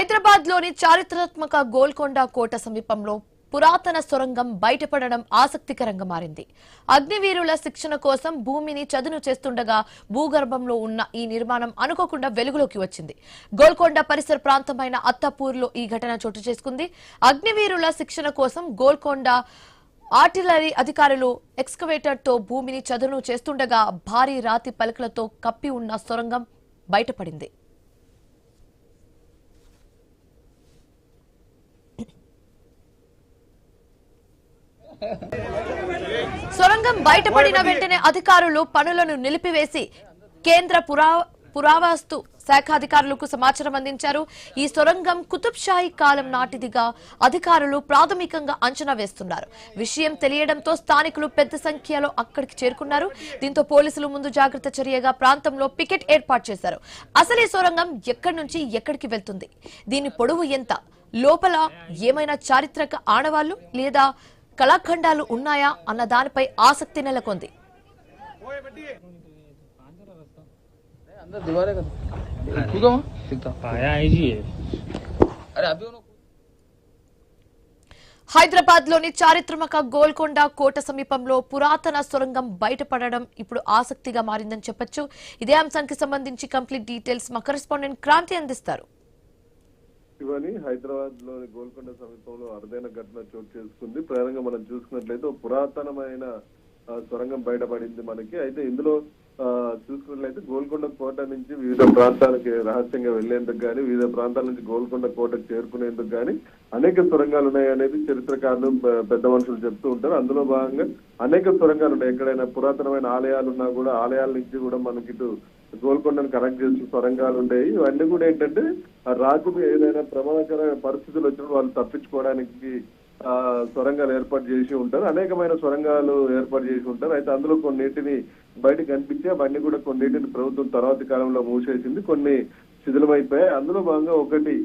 హైదరాబాద్ లోని చారిత్రాత్మక గోల్కొండ కోట సమీపంలో పురాతన సొరంగం బయటపడడం ఆసక్తికరంగా మారింది. అగ్నివీరుల శిక్షణ కోసం భూమిని చదును చేస్తుండగా భూగర్భంలో ఉన్న ఈ నిర్మాణం అనుకోకుండా వెలుగులోకి వచ్చింది. గోల్కొండ పరిసర ప్రాంతమైన అత్తాపూర్లో ఈ ఘటన చోటు చేసుకుంది. అగ్నివీరుల శిక్షణ కోసం గోల్కొండ ఆర్టిలరీ అధికారులు ఎక్స్కవేటర్ తో భూమిని చదును చేస్తుండగా భారీ రాతి పలకలతో కప్పి ఉన్న సొరంగం బయటపడింది. సొరంగం బయటపడిన వెంటనే అధికారులు పనులను నిలిపివేసి కేంద్ర పురావస్తు శాఖ అధికారులకు సమాచారం అందించారు. ఈ సొరంగం కుతుబ్ షాహీ కాలం నాటిదిగా అధికారులు ప్రాథమికంగా అంచనా వేస్తున్నారు. విషయం తెలియడంతో స్థానికులు పెద్ద సంఖ్యలో అక్కడికి చేరుకున్నారు. దీంతో పోలీసులు ముందు జాగ్రత్త చర్యగా ప్రాంతంలో పికెట్ ఏర్పాటు చేశారు. అసలు ఈ సొరంగం ఎక్కడి నుంచి ఎక్కడికి వెళ్తుంది, దీని పొడవు ఎంత, లోపల ఏమైనా చారిత్రక ఆనవాళ్లు లేదా కళాఖండాలు ఉన్నాయా అన్న దానిపై ఆసక్తి నెలకొంది. హైదరాబాద్ లోని చారిత్రక గోల్కొండ కోట సమీపంలో పురాతన సొరంగం బయటపడడం ఇప్పుడు ఆసక్తిగా మారిందని చెప్పొచ్చు. ఇదే అంశానికి సంబంధించి కంప్లీట్ డీటెయిల్స్ మా కరెస్పాండెంట్ క్రాంతి అందిస్తారు. ఇవన్నీ హైదరాబాద్ లోని గోల్కొండ సమీపంలో అరుదైన ఘటన చోటు చేసుకుంది. ప్రధానంగా మనం చూసుకున్నట్లయితే పురాతనమైన సొరంగం బయటపడింది మనకి. అయితే ఇందులో చూసుకున్నట్లయితే గోల్కొండ కోట నుంచి వివిధ ప్రాంతాలకి రహస్యంగా వెళ్లేందుకు గానీ, వివిధ ప్రాంతాల నుంచి గోల్కొండ కోటకు చేరుకునేందుకు గానీ అనేక సొరంగాలు ఉన్నాయి అనేది చరిత్రకారులు పెద్ద మనుషులు చెప్తూ ఉంటారు. అందులో భాగంగా అనేక సొరంగాలు ఉన్నాయి. ఎక్కడైనా పురాతనమైన ఆలయాలు ఉన్నా కూడా ఆలయాల నుంచి కూడా మనకి ఇటు గోల్కొండను కనెక్ట్ చేసిన సొరంగాలు ఉండేవి. ఇవన్నీ కూడా ఏంటంటే ఆ రాజుకు ఏదైనా ప్రమాదకర పరిస్థితులు వచ్చినప్పుడు వాళ్ళు తప్పించుకోవడానికి సొరంగాలు ఏర్పాటు చేసి ఉంటారు. అనేకమైన సొరంగాలు ఏర్పాటు చేసి ఉంటారు. అయితే అందులో కొన్నింటిని బయటకు కనిపించి అవన్నీ కూడా కొన్నింటిని ప్రభుత్వం తర్వాతి కాలంలో మూసేసింది, కొన్ని శిథిలమైపోయాయి. అందులో భాగంగా ఒకటి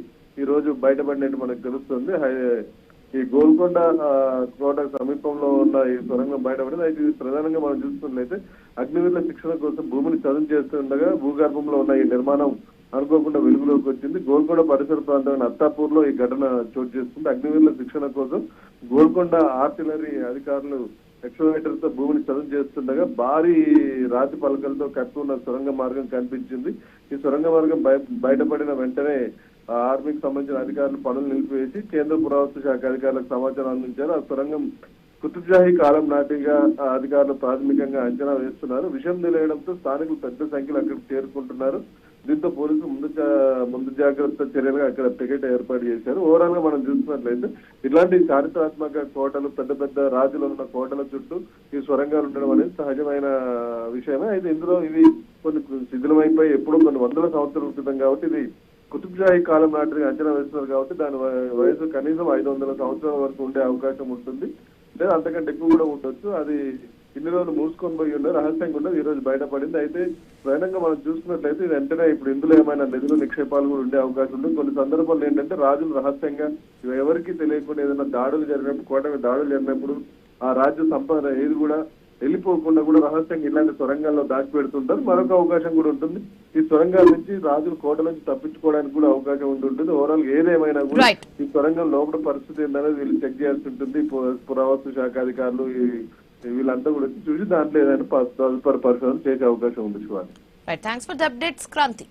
ఈ రోజు బయటపడినట్టు మనకు తెలుస్తుంది. ఈ గోల్కొండ కోట సమీపంలో ఉన్న ఈ సొరంగం బయటపడింది. అయితే ప్రధానంగా మనం చూసుకున్నట్లయితే అగ్నివీరుల శిక్షణ కోసం భూమిని చదును చేస్తుండగా భూగర్భంలో ఉన్న ఈ నిర్మాణం అనుకోకుండా వెలుగులోకి వచ్చింది. గోల్కొండ పరిసర ప్రాంతమైన అత్తాపూర్లో ఈ ఘటన చోటు చేసుకుంది. అగ్నివీరుల శిక్షణ కోసం గోల్కొండ ఆర్టిలరీ అధికారులు ఎక్స్కవేటర్ తో భూమిని చదును చేస్తుండగా భారీ రాతి పలకలతో కప్పి ఉన్న సొరంగ మార్గం కనిపించింది. ఈ సొరంగ మార్గం బయటపడిన వెంటనే ఆర్మీకి సంబంధించిన అధికారులు పనులు నిలిపివేసి కేంద్ర పురావస్తు శాఖ అధికారులకు సమాచారం అందించారు. ఆ సొరంగం కుతుబ్ షాహీ కాలం నాటిగా అధికారులు ప్రాథమికంగా అంచనా వేస్తున్నారు. విషయం తెలియడంతో స్థానికులు పెద్ద సంఖ్యలో అక్కడికి చేరుకుంటున్నారు. దీంతో పోలీసులు ముందు జాగ్రత్త చర్యలుగా అక్కడ పికెట్ ఏర్పాటు చేశారు. ఓవరాల్ గా మనం చూస్తున్నట్లయితే ఇట్లాంటి చారిత్రాత్మక కోటలు, పెద్ద పెద్ద రాజులు ఉన్న కోటల చుట్టూ ఈ సొరంగాలు ఉండడం అనేది సహజమైన విషయమే. అయితే ఇందులో ఇవి కొన్ని శిథిలమైపోయి ఎప్పుడో కొన్ని వందల సంవత్సరాల క్రితం కాబట్టి ఇది కుతుబ్ షాహీ కాలం నాటికి అంచనా వేస్తున్నారు కాబట్టి దాని వయసు కనీసం 500 సంవత్సరాల వరకు ఉండే అవకాశం ఉంటుంది, లేదా అంతకంటే ఎక్కువ కూడా ఉండొచ్చు. అది ఇన్ని రోజులు మూసుకొని పోయి ఉండదు, రహస్యంగా ఉండదు, ఈ రోజు బయటపడింది. అయితే ప్రధానంగా మనం చూసుకున్నట్లయితే ఇది వెంటనే ఇప్పుడు ఇందులో ఏమైనా నిధులు నిక్షేపాలు కూడా ఉండే అవకాశం ఉంది. కొన్ని సందర్భాల్లో ఏంటంటే రాజులు రహస్యంగా ఎవరికి తెలియకుండా ఏదైనా దాడులు జరిగినప్పుడు, కోట మీద దాడులు జరిగినప్పుడు ఆ రాజ్య సంపద ఏది కూడా వెళ్ళిపోకుండా కూడా రహస్యంగా ఇలాంటి సొరంగాల్లో దాచి పెడుతుంటారు. మరొక అవకాశం కూడా ఉంటుంది, ఈ సొరంగాల నుంచి రాజులు కోట నుంచి తప్పించుకోవడానికి కూడా అవకాశం ఉంటుంది. ఓవరాల్ ఏదేమైనా కూడా ఈ సొరంగం లోపల పరిస్థితి ఏంటనేది వీళ్ళు చెక్ చేయాల్సి ఉంటుంది. పురావస్తు శాఖ అధికారులు వీళ్ళంతా కూడా చూసి దాంట్లో ఏదైనా పరిశోధన చేసే అవకాశం ఉంది. Thanks for the updates Kranti.